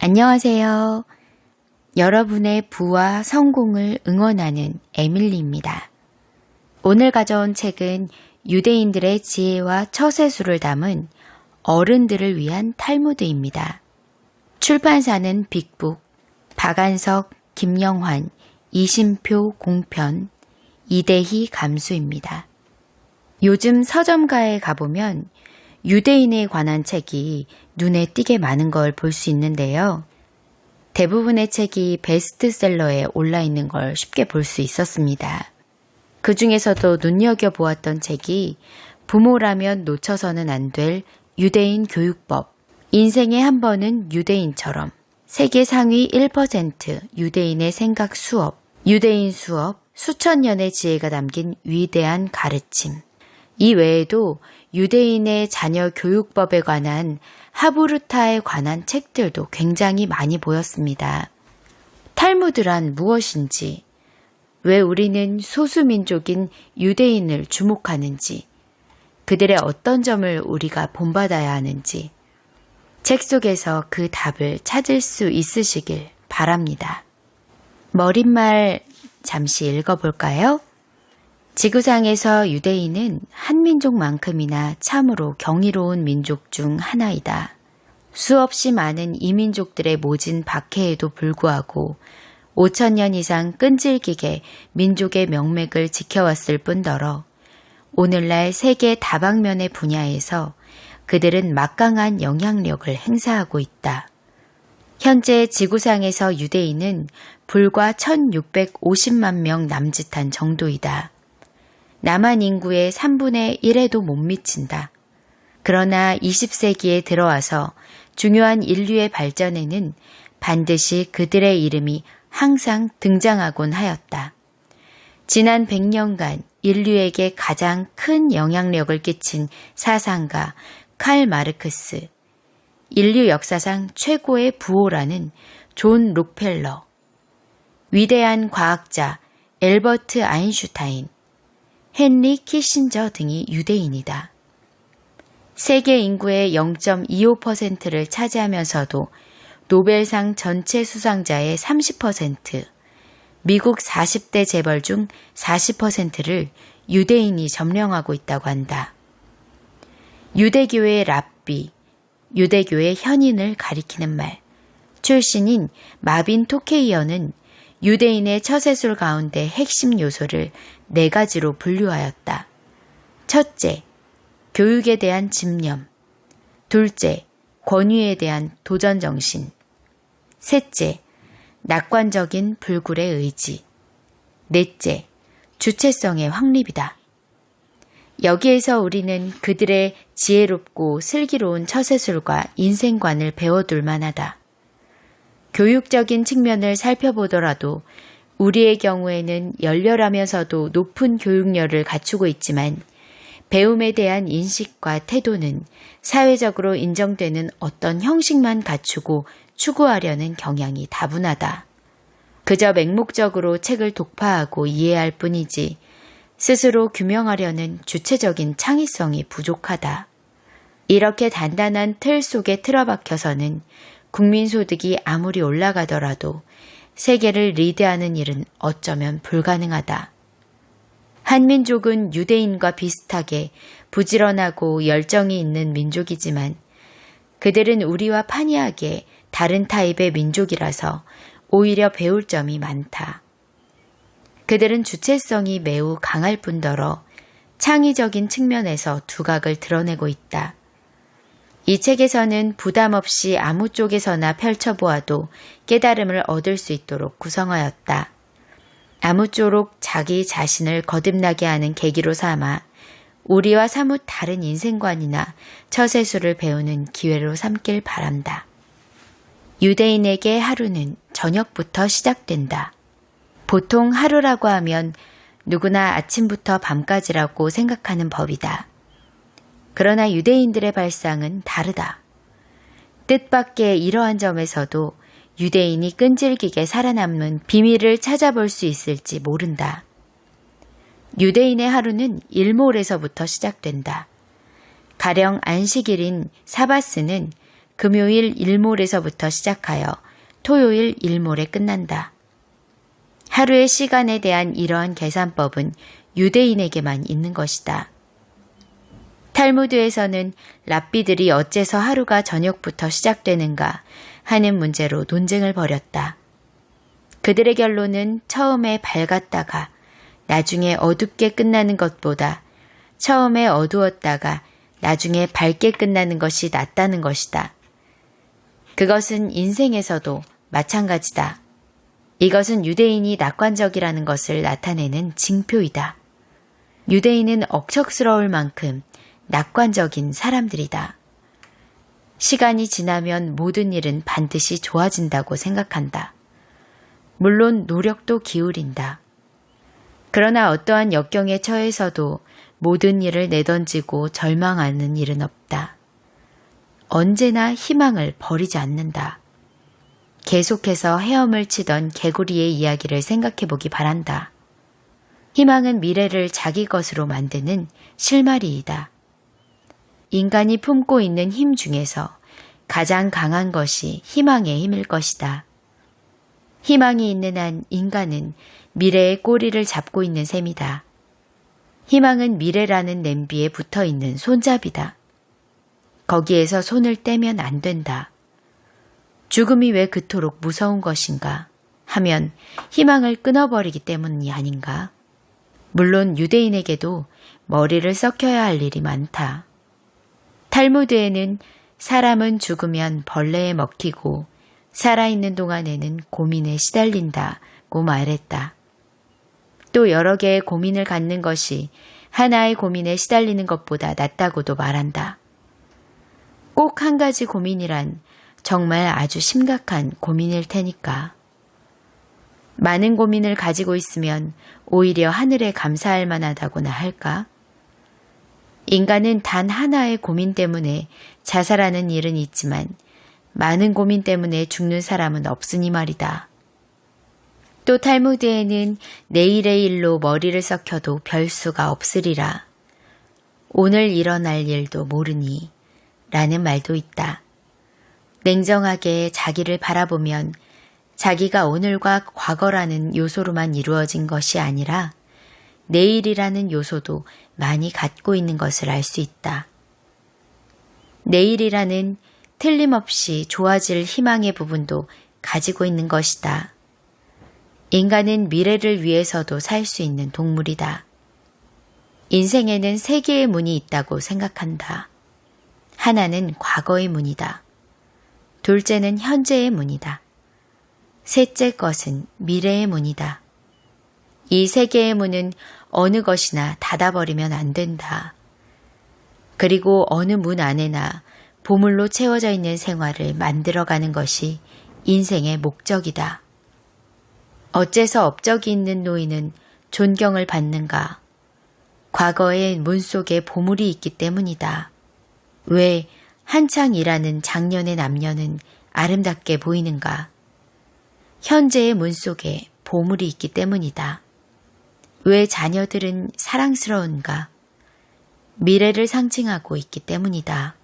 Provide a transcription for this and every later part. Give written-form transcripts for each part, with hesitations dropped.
안녕하세요. 여러분의 부와 성공을 응원하는 에밀리입니다. 오늘 가져온 책은 유대인들의 지혜와 처세술을 담은 어른들을 위한 탈무드입니다. 출판사는 빅북, 박안석, 김영환, 이심표 공편, 이대희 감수입니다. 요즘 서점가에 가보면 유대인에 관한 책이 눈에 띄게 많은 걸 볼 수 있는데요. 대부분의 책이 베스트셀러에 올라있는 걸 쉽게 볼 수 있었습니다. 그 중에서도 눈여겨보았던 책이 부모라면 놓쳐서는 안 될 유대인 교육법, 인생에 한 번은 유대인처럼, 세계 상위 1% 유대인의 생각 수업, 유대인 수업, 수천 년의 지혜가 담긴 위대한 가르침. 이 외에도 유대인의 자녀 교육법에 관한 하부르타에 관한 책들도 굉장히 많이 보였습니다. 탈무드란 무엇인지, 왜 우리는 소수민족인 유대인을 주목하는지, 그들의 어떤 점을 우리가 본받아야 하는지, 책 속에서 그 답을 찾을 수 있으시길 바랍니다. 머릿말 잠시 읽어볼까요? 지구상에서 유대인은 한 민족만큼이나 참으로 경이로운 민족 중 하나이다. 수없이 많은 이민족들의 모진 박해에도 불구하고 5,000년 이상 끈질기게 민족의 명맥을 지켜왔을 뿐더러 오늘날 세계 다방면의 분야에서 그들은 막강한 영향력을 행사하고 있다. 현재 지구상에서 유대인은 불과 1,650만 명 남짓한 정도이다. 남한 인구의 3분의 1에도 못 미친다. 그러나 20세기에 들어와서 중요한 인류의 발전에는 반드시 그들의 이름이 항상 등장하곤 하였다. 지난 100년간 인류에게 가장 큰 영향력을 끼친 사상가 칼 마르크스, 인류 역사상 최고의 부호라는 존 록펠러, 위대한 과학자 엘버트 아인슈타인, 헨리 키신저 등이 유대인이다. 세계 인구의 0.25%를 차지하면서도 노벨상 전체 수상자의 30%, 미국 40대 재벌 중 40%를 유대인이 점령하고 있다고 한다. 유대교의 랍비, 유대교의 현인을 가리키는 말, 출신인 마빈 토케이어는 유대인의 처세술 가운데 핵심 요소를 4가지로 분류하였다. 첫째, 교육에 대한 집념. 둘째, 권위에 대한 도전정신. 셋째, 낙관적인 불굴의 의지. 넷째, 주체성의 확립이다. 여기에서 우리는 그들의 지혜롭고 슬기로운 처세술과 인생관을 배워둘 만하다. 교육적인 측면을 살펴보더라도 우리의 경우에는 열렬하면서도 높은 교육열을 갖추고 있지만 배움에 대한 인식과 태도는 사회적으로 인정되는 어떤 형식만 갖추고 추구하려는 경향이 다분하다. 그저 맹목적으로 책을 독파하고 이해할 뿐이지 스스로 규명하려는 주체적인 창의성이 부족하다. 이렇게 단단한 틀 속에 틀어박혀서는 국민소득이 아무리 올라가더라도 세계를 리드하는 일은 어쩌면 불가능하다. 한민족은 유대인과 비슷하게 부지런하고 열정이 있는 민족이지만 그들은 우리와 판이하게 다른 타입의 민족이라서 오히려 배울 점이 많다. 그들은 주체성이 매우 강할 뿐더러 창의적인 측면에서 두각을 드러내고 있다. 이 책에서는 부담 없이 아무 쪽에서나 펼쳐보아도 깨달음을 얻을 수 있도록 구성하였다. 아무쪼록 자기 자신을 거듭나게 하는 계기로 삼아 우리와 사뭇 다른 인생관이나 처세술을 배우는 기회로 삼길 바란다. 유대인에게 하루는 저녁부터 시작된다. 보통 하루라고 하면 누구나 아침부터 밤까지라고 생각하는 법이다. 그러나 유대인들의 발상은 다르다. 뜻밖의 이러한 점에서도 유대인이 끈질기게 살아남는 비밀을 찾아볼 수 있을지 모른다. 유대인의 하루는 일몰에서부터 시작된다. 가령 안식일인 사바스는 금요일 일몰에서부터 시작하여 토요일 일몰에 끝난다. 하루의 시간에 대한 이러한 계산법은 유대인에게만 있는 것이다. 탈무드에서는 랍비들이 어째서 하루가 저녁부터 시작되는가 하는 문제로 논쟁을 벌였다. 그들의 결론은 처음에 밝았다가 나중에 어둡게 끝나는 것보다 처음에 어두웠다가 나중에 밝게 끝나는 것이 낫다는 것이다. 그것은 인생에서도 마찬가지다. 이것은 유대인이 낙관적이라는 것을 나타내는 징표이다. 유대인은 억척스러울 만큼 낙관적인 사람들이다. 시간이 지나면 모든 일은 반드시 좋아진다고 생각한다. 물론 노력도 기울인다. 그러나 어떠한 역경에 처해서도 모든 일을 내던지고 절망하는 일은 없다. 언제나 희망을 버리지 않는다. 계속해서 헤엄을 치던 개구리의 이야기를 생각해 보기 바란다. 희망은 미래를 자기 것으로 만드는 실마리이다. 인간이 품고 있는 힘 중에서 가장 강한 것이 희망의 힘일 것이다. 희망이 있는 한 인간은 미래의 꼬리를 잡고 있는 셈이다. 희망은 미래라는 냄비에 붙어 있는 손잡이다. 거기에서 손을 떼면 안 된다. 죽음이 왜 그토록 무서운 것인가 하면 희망을 끊어버리기 때문이 아닌가? 물론 유대인에게도 머리를 썩혀야 할 일이 많다. 탈무드에는 사람은 죽으면 벌레에 먹히고 살아있는 동안에는 고민에 시달린다고 말했다. 또 여러 개의 고민을 갖는 것이 하나의 고민에 시달리는 것보다 낫다고도 말한다. 꼭 한 가지 고민이란 정말 아주 심각한 고민일 테니까. 많은 고민을 가지고 있으면 오히려 하늘에 감사할 만하다고나 할까? 인간은 단 하나의 고민 때문에 자살하는 일은 있지만 많은 고민 때문에 죽는 사람은 없으니 말이다. 또 탈무드에는 내일의 일로 머리를 썩혀도 별 수가 없으리라. 오늘 일어날 일도 모르니 라는 말도 있다. 냉정하게 자기를 바라보면 자기가 오늘과 과거라는 요소로만 이루어진 것이 아니라 내일이라는 요소도 많이 갖고 있는 것을 알 수 있다. 내일이라는 틀림없이 좋아질 희망의 부분도 가지고 있는 것이다. 인간은 미래를 위해서도 살 수 있는 동물이다. 인생에는 세 개의 문이 있다고 생각한다. 하나는 과거의 문이다. 둘째는 현재의 문이다. 셋째 것은 미래의 문이다. 이 세 개의 문은 어느 것이나 닫아버리면 안 된다. 그리고 어느 문 안에나 보물로 채워져 있는 생활을 만들어가는 것이 인생의 목적이다. 어째서 업적이 있는 노인은 존경을 받는가? 과거의 문 속에 보물이 있기 때문이다. 왜 한창 일하는 장년의 남녀는 아름답게 보이는가? 현재의 문 속에 보물이 있기 때문이다. 왜 자녀들은 사랑스러운가? 미래를 상징하고 있기 때문이다.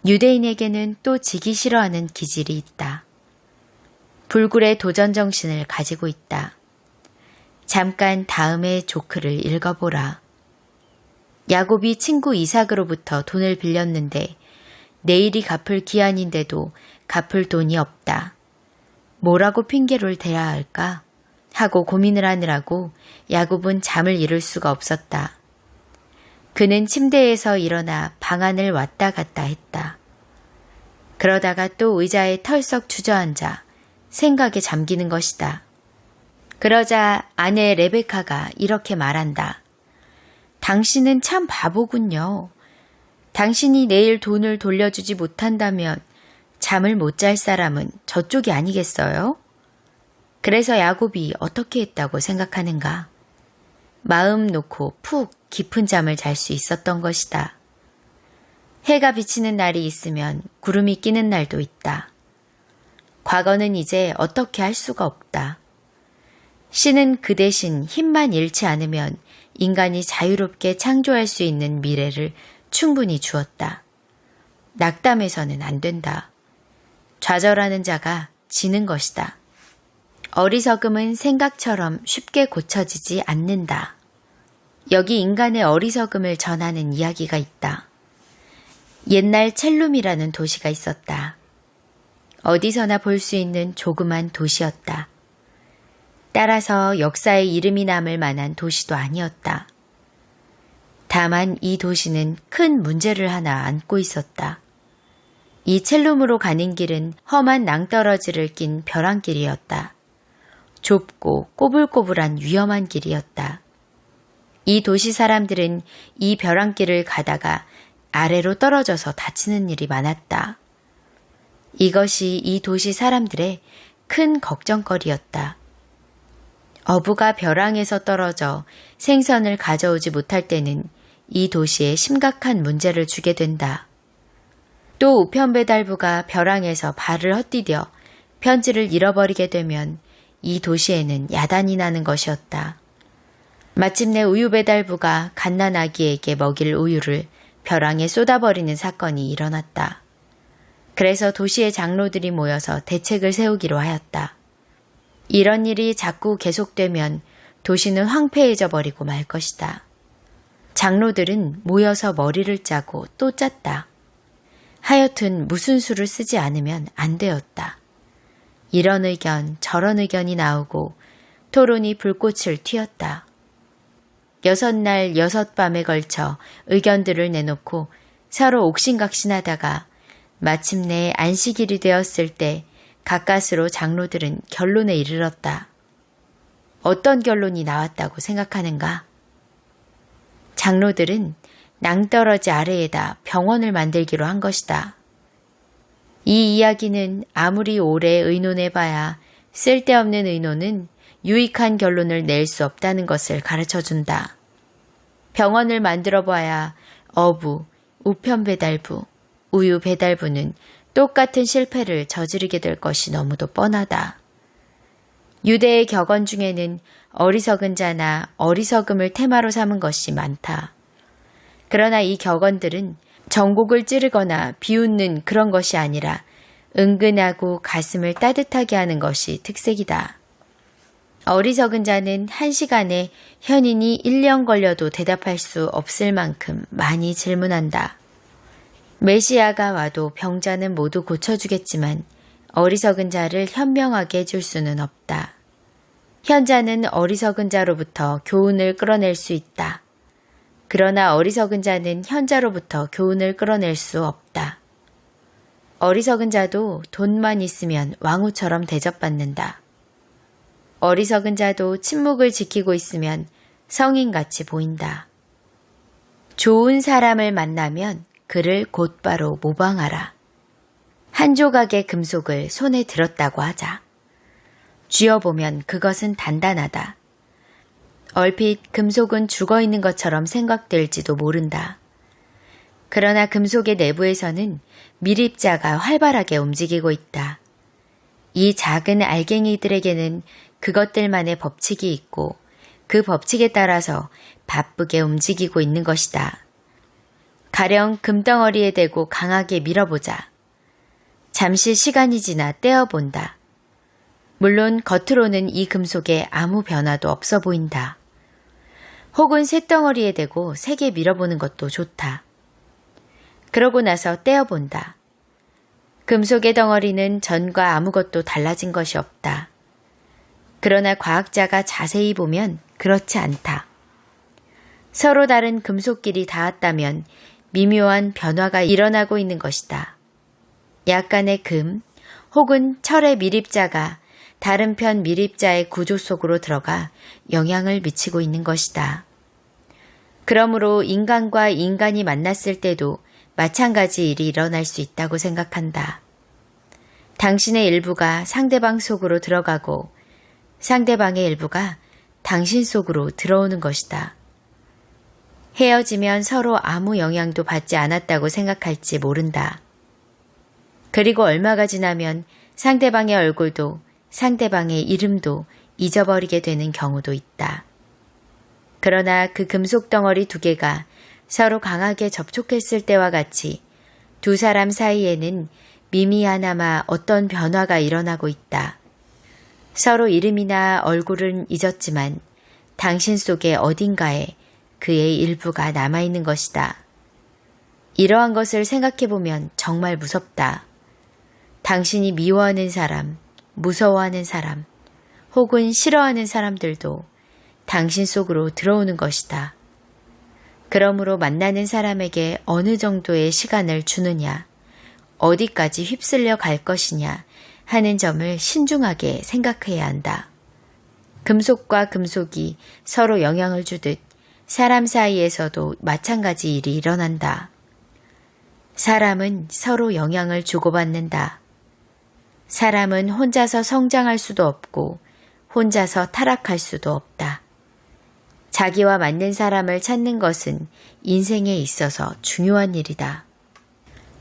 유대인에게는 또 지기 싫어하는 기질이 있다. 불굴의 도전 정신을 가지고 있다. 잠깐 다음의 조크를 읽어보라. 야곱이 친구 이삭으로부터 돈을 빌렸는데 내일이 갚을 기한인데도 갚을 돈이 없다. 뭐라고 핑계를 대야 할까? 하고 고민을 하느라고 야곱은 잠을 이룰 수가 없었다. 그는 침대에서 일어나 방 안을 왔다 갔다 했다. 그러다가 또 의자에 털썩 주저앉아 생각에 잠기는 것이다. 그러자 아내 레베카가 이렇게 말한다. 당신은 참 바보군요. 당신이 내일 돈을 돌려주지 못한다면 잠을 못 잘 사람은 저쪽이 아니겠어요? 그래서 야곱이 어떻게 했다고 생각하는가? 마음 놓고 푹 깊은 잠을 잘 수 있었던 것이다. 해가 비치는 날이 있으면 구름이 끼는 날도 있다. 과거는 이제 어떻게 할 수가 없다. 신은 그 대신 힘만 잃지 않으면 인간이 자유롭게 창조할 수 있는 미래를 충분히 주었다. 낙담해서는 안 된다. 좌절하는 자가 지는 것이다. 어리석음은 생각처럼 쉽게 고쳐지지 않는다. 여기 인간의 어리석음을 전하는 이야기가 있다. 옛날 첼룸이라는 도시가 있었다. 어디서나 볼 수 있는 조그만 도시였다. 따라서 역사에 이름이 남을 만한 도시도 아니었다. 다만 이 도시는 큰 문제를 하나 안고 있었다. 이 첼룸으로 가는 길은 험한 낭떠러지를 낀 벼랑길이었다. 좁고 꼬불꼬불한 위험한 길이었다. 이 도시 사람들은 이 벼랑길을 가다가 아래로 떨어져서 다치는 일이 많았다. 이것이 이 도시 사람들의 큰 걱정거리였다. 어부가 벼랑에서 떨어져 생선을 가져오지 못할 때는 이 도시에 심각한 문제를 주게 된다. 또 우편배달부가 벼랑에서 발을 헛디뎌 편지를 잃어버리게 되면 이 도시에는 야단이 나는 것이었다. 마침내 우유배달부가 갓난아기에게 먹일 우유를 벼랑에 쏟아버리는 사건이 일어났다. 그래서 도시의 장로들이 모여서 대책을 세우기로 하였다. 이런 일이 자꾸 계속되면 도시는 황폐해져 버리고 말 것이다. 장로들은 모여서 머리를 짜고 또 짰다. 하여튼 무슨 수를 쓰지 않으면 안 되었다. 이런 의견 저런 의견이 나오고 토론이 불꽃을 튀었다. 6날 6밤에 걸쳐 의견들을 내놓고 서로 옥신각신하다가 마침내 안식일이 되었을 때 가까스로 장로들은 결론에 이르렀다. 어떤 결론이 나왔다고 생각하는가? 장로들은 낭떠러지 아래에다 병원을 만들기로 한 것이다. 이 이야기는 아무리 오래 의논해봐야 쓸데없는 의논은 유익한 결론을 낼 수 없다는 것을 가르쳐준다. 병원을 만들어봐야 어부, 우편배달부, 우유배달부는 똑같은 실패를 저지르게 될 것이 너무도 뻔하다. 유대의 격언 중에는 어리석은 자나 어리석음을 테마로 삼은 것이 많다. 그러나 이 격언들은 정곡을 찌르거나 비웃는 그런 것이 아니라 은근하고 가슴을 따뜻하게 하는 것이 특색이다. 어리석은 자는 1시간에 현인이 1년 걸려도 대답할 수 없을 만큼 많이 질문한다. 메시아가 와도 병자는 모두 고쳐주겠지만 어리석은 자를 현명하게 해줄 수는 없다. 현자는 어리석은 자로부터 교훈을 끌어낼 수 있다. 그러나 어리석은 자는 현자로부터 교훈을 끌어낼 수 없다. 어리석은 자도 돈만 있으면 왕후처럼 대접받는다. 어리석은 자도 침묵을 지키고 있으면 성인같이 보인다. 좋은 사람을 만나면 그를 곧바로 모방하라. 한 조각의 금속을 손에 들었다고 하자. 쥐어보면 그것은 단단하다. 얼핏 금속은 죽어있는 것처럼 생각될지도 모른다. 그러나 금속의 내부에서는 미립자가 활발하게 움직이고 있다. 이 작은 알갱이들에게는 그것들만의 법칙이 있고 그 법칙에 따라서 바쁘게 움직이고 있는 것이다. 가령 금덩어리에 대고 강하게 밀어보자. 잠시 시간이 지나 떼어본다. 물론 겉으로는 이 금속에 아무 변화도 없어 보인다. 혹은 쇳덩어리에 대고 세게 밀어보는 것도 좋다. 그러고 나서 떼어본다. 금속의 덩어리는 전과 아무것도 달라진 것이 없다. 그러나 과학자가 자세히 보면 그렇지 않다. 서로 다른 금속끼리 닿았다면 미묘한 변화가 일어나고 있는 것이다. 약간의 금 혹은 철의 미립자가 다른 편 미립자의 구조 속으로 들어가 영향을 미치고 있는 것이다. 그러므로 인간과 인간이 만났을 때도 마찬가지 일이 일어날 수 있다고 생각한다. 당신의 일부가 상대방 속으로 들어가고 상대방의 일부가 당신 속으로 들어오는 것이다. 헤어지면 서로 아무 영향도 받지 않았다고 생각할지 모른다. 그리고 얼마가 지나면 상대방의 얼굴도 상대방의 이름도 잊어버리게 되는 경우도 있다. 그러나 그 금속 덩어리 두 개가 서로 강하게 접촉했을 때와 같이 두 사람 사이에는 미미하나마 어떤 변화가 일어나고 있다. 서로 이름이나 얼굴은 잊었지만 당신 속의 어딘가에 그의 일부가 남아있는 것이다. 이러한 것을 생각해보면 정말 무섭다. 당신이 미워하는 사람, 무서워하는 사람, 혹은 싫어하는 사람들도 당신 속으로 들어오는 것이다. 그러므로 만나는 사람에게 어느 정도의 시간을 주느냐, 어디까지 휩쓸려 갈 것이냐 하는 점을 신중하게 생각해야 한다. 금속과 금속이 서로 영향을 주듯 사람 사이에서도 마찬가지 일이 일어난다. 사람은 서로 영향을 주고받는다. 사람은 혼자서 성장할 수도 없고 혼자서 타락할 수도 없다. 자기와 맞는 사람을 찾는 것은 인생에 있어서 중요한 일이다.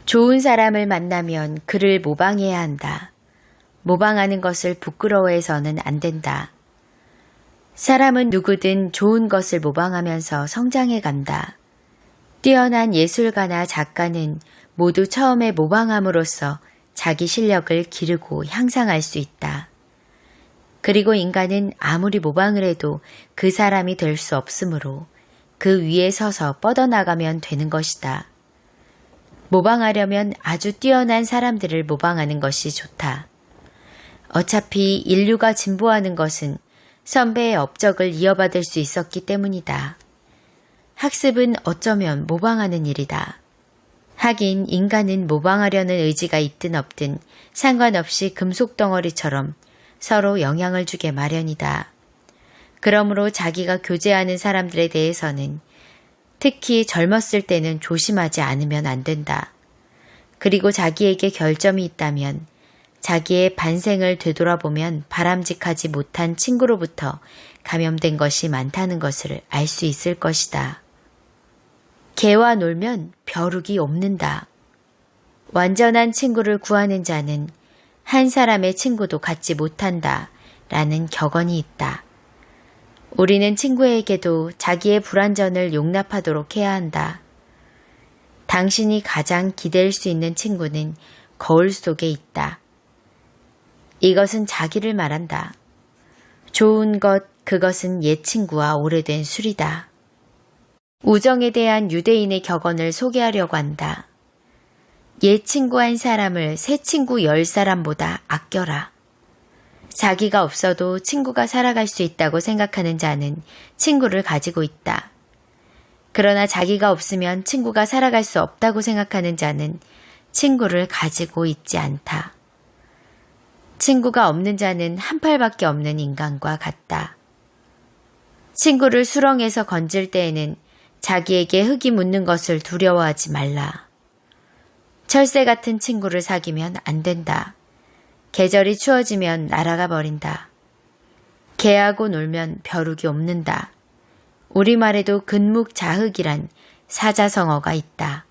좋은 사람을 만나면 그를 모방해야 한다. 모방하는 것을 부끄러워해서는 안 된다. 사람은 누구든 좋은 것을 모방하면서 성장해 간다. 뛰어난 예술가나 작가는 모두 처음에 모방함으로써 자기 실력을 기르고 향상할 수 있다. 그리고 인간은 아무리 모방을 해도 그 사람이 될 수 없으므로 그 위에 서서 뻗어나가면 되는 것이다. 모방하려면 아주 뛰어난 사람들을 모방하는 것이 좋다. 어차피 인류가 진보하는 것은 선배의 업적을 이어받을 수 있었기 때문이다. 학습은 어쩌면 모방하는 일이다. 하긴 인간은 모방하려는 의지가 있든 없든 상관없이 금속 덩어리처럼 서로 영향을 주게 마련이다. 그러므로 자기가 교제하는 사람들에 대해서는 특히 젊었을 때는 조심하지 않으면 안 된다. 그리고 자기에게 결점이 있다면 자기의 반생을 되돌아보면 바람직하지 못한 친구로부터 감염된 것이 많다는 것을 알 수 있을 것이다. 개와 놀면 벼룩이 없는다. 완전한 친구를 구하는 자는 한 사람의 친구도 갖지 못한다 라는 격언이 있다. 우리는 친구에게도 자기의 불완전을 용납하도록 해야 한다. 당신이 가장 기댈 수 있는 친구는 거울 속에 있다. 이것은 자기를 말한다. 좋은 것, 그것은 옛 친구와 오래된 술이다. 우정에 대한 유대인의 격언을 소개하려고 한다. 옛 친구 한 사람을 새 친구 10사람보다 아껴라. 자기가 없어도 친구가 살아갈 수 있다고 생각하는 자는 친구를 가지고 있다. 그러나 자기가 없으면 친구가 살아갈 수 없다고 생각하는 자는 친구를 가지고 있지 않다. 친구가 없는 자는 한 팔밖에 없는 인간과 같다. 친구를 수렁에서 건질 때에는 자기에게 흙이 묻는 것을 두려워하지 말라. 철새 같은 친구를 사귀면 안 된다. 계절이 추워지면 날아가 버린다. 개하고 놀면 벼룩이 없는다. 우리말에도 근묵자흑이란 사자성어가 있다.